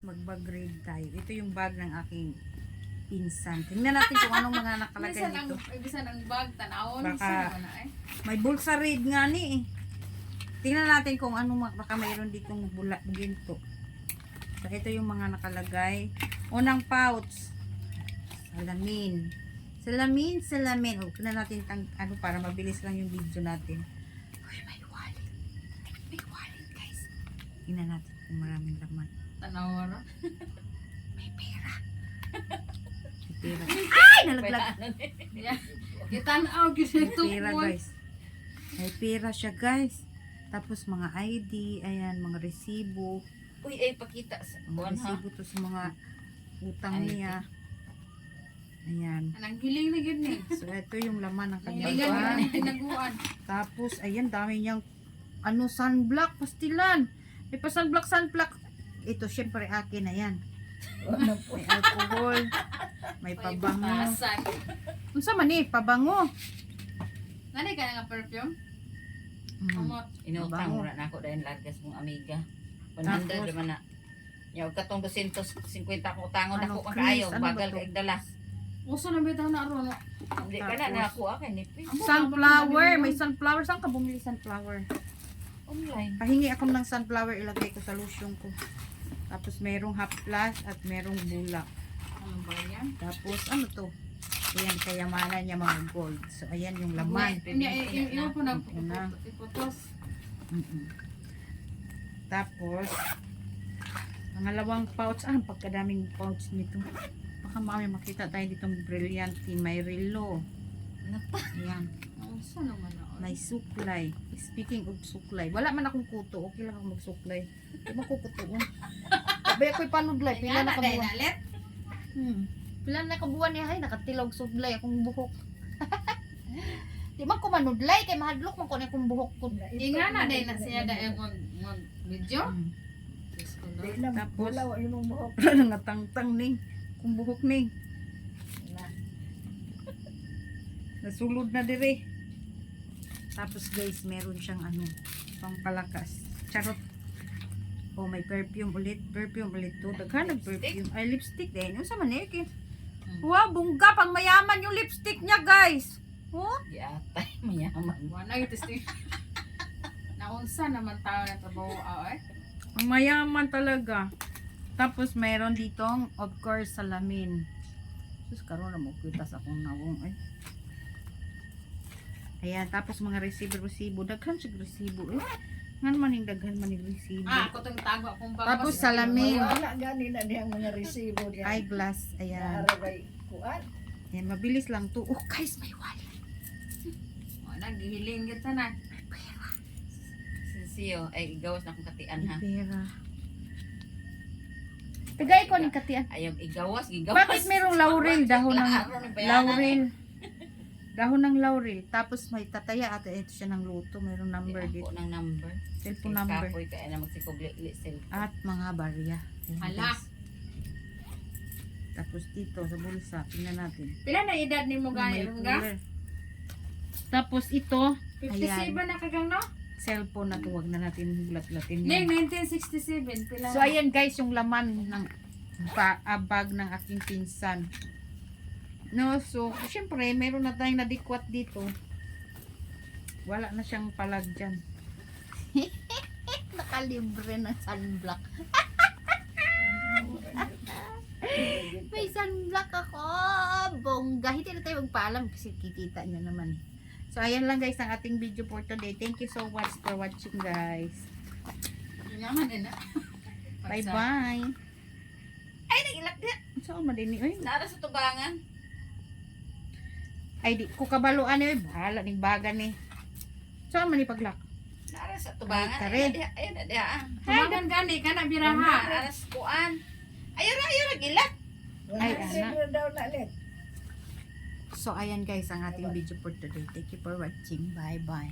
Mag-bag-raid tayo. Ito yung bag ng aking pinsan. Tingnan natin kung anong mga nakalagay dito. Bisan ang bag, tanawon. Baka may bulsa raid nga ni eh. Tingnan natin kung ano baka mayroon ditong ginto. So ito yung mga nakalagay. Unang pouch. Salamin. Salamin. O, tingnan natin ano para mabilis lang yung video natin. Uy, may wallet. May wallet, guys. Tingnan natin kung maraming laman. Tanawon. May pera. May pera. Ay! Nalaglag. Itanaw kasi May pera, guys. May pera siya, guys. Tapos mga ID, ayan, mga resibo. Uy, ay pakita sa Mga resibo to sa mga utang niya. Ayan. Anang hiling na gid ni. So, ito yung laman ng kanyang Hilingan bag. ni tinaguan. Tapos, ayan, dami niyang sunblock, pastilan. May pa sunblock. Ito, syempre, akin na yan. May alcohol. May pabango. Pasan. Unsa man eh, pabango. Nani ka nga perfume? Amot. Inutang mura na ako dahil lagas mong amiga. 100 Tapos? naman na. Yaw katong 250 ko utangon Ano, ako Chris? makaayo Ano ba bagal to? kay dala. Uso na bitaw na aron. Hindi ka na Tapos? ako akin nipis. Sunflower. May sunflower. Saan ka bumili sunflower? Online. Pahingi ako ng sunflower, ilagay ko sa lotion ko. Tapos merong haplas at merong bulak. Ano ba yan? Tapos ano to? Ayan, kayamanan niya mga gold. So ayan yung laman. Hindi, iwan po na Ito na. iputos. Tapos pangalawang pouch. Ang pagkadaming pouch nito. Baka mami makita tayo ditong brilliante. May relo. Ayan. Uso naman na. May suklay. Speaking of suklay, wala man akong kuto. Okay lang ako magsuklay. Di ba kukutoon? Sabi ako'y panudlay. Pila na kabuwan. Nalet? Pila na kabuwan niya. Ay, nakatilog suklay akong buhok. Di man ko manudlay. Kay mahadlok man ko na akong buhok ko. Inga na din na siya dahil mag video. Tapos, wala nga tang-tang ning. Kung buhok ning. Nasulod na dire. Tapos guys, meron siyang pangpalakas. Charot. Oh, may perfume ulit to. Daghan ng perfume. Ay, lipstick din. Ano sa maniki? Wow, bungga. Pang mayaman yung lipstick niya, guys. Oh? Yatay mayaman. Wala yung testing. Naunsa naman tao na trabaho ay. Ang mayaman talaga. Tapos mayroon ditong, of course, salamin. Sus, karoon na magkita sa akong nawong. Ay. Ayan, tapos mga resibo. Daghan siya resibo. Nga naman yung daghan man yung resibo. Ako tong tago akong bag. Tapos salamin. Wala gani na diyang mga resibo diyan. Eyeglass. Ayan. Arabay kuan. Ayan, mabilis lang to. Oh, guys, may wallet. Wala gihiling kita na. Siyo ay igawas na akong katian ha. May pera. Tagay ko ng katian. Ayaw igawas, gigawas. Bakit merong laurel? Dahon ng laurel. eh. Dahon ng laurel. Tapos may tataya at ito siya ng luto. Mayroong number dito. Ako ng number. Cellphone number. Kapoy kaya na magsikogli cellphone. At mga barya. Ayan, Hala. guys. Tapos dito sa bulsa. Tingnan natin. Pila na edad ni mo May gani nga? cooler. Tapos ito. 57 na kagang no? Cellphone na to. Huwag na natin hulat-latin Ning yan. 1967 pila. So ayan guys yung laman ng bag ng aking pinsan. No, so syempre meron na tayong nadikwat dito. Wala na siyang palag dyan. Nakalibre ng sunblock. May sunblock ako. Bongga. Hindi na tayo magpaalam kasi kikita niya naman. So ayan lang guys ang ating video for today. Thank you so much for watching guys. Yaman din na. Bye bye. Ay, nagilak din. Saan madini? Ay, Nara sa tubangan. ay di ko kabaluan eh. Bahala ning baga ni. Saan man ipaglak? Nara sa tubangan. Ay, Ayun na diha. Tumagan gani ka na biraha. Nara sa kuan. Ayun na gilak. Ay, Wala resibo daw na let. So ayan guys ang ating video for today. Thank you for watching. Bye bye.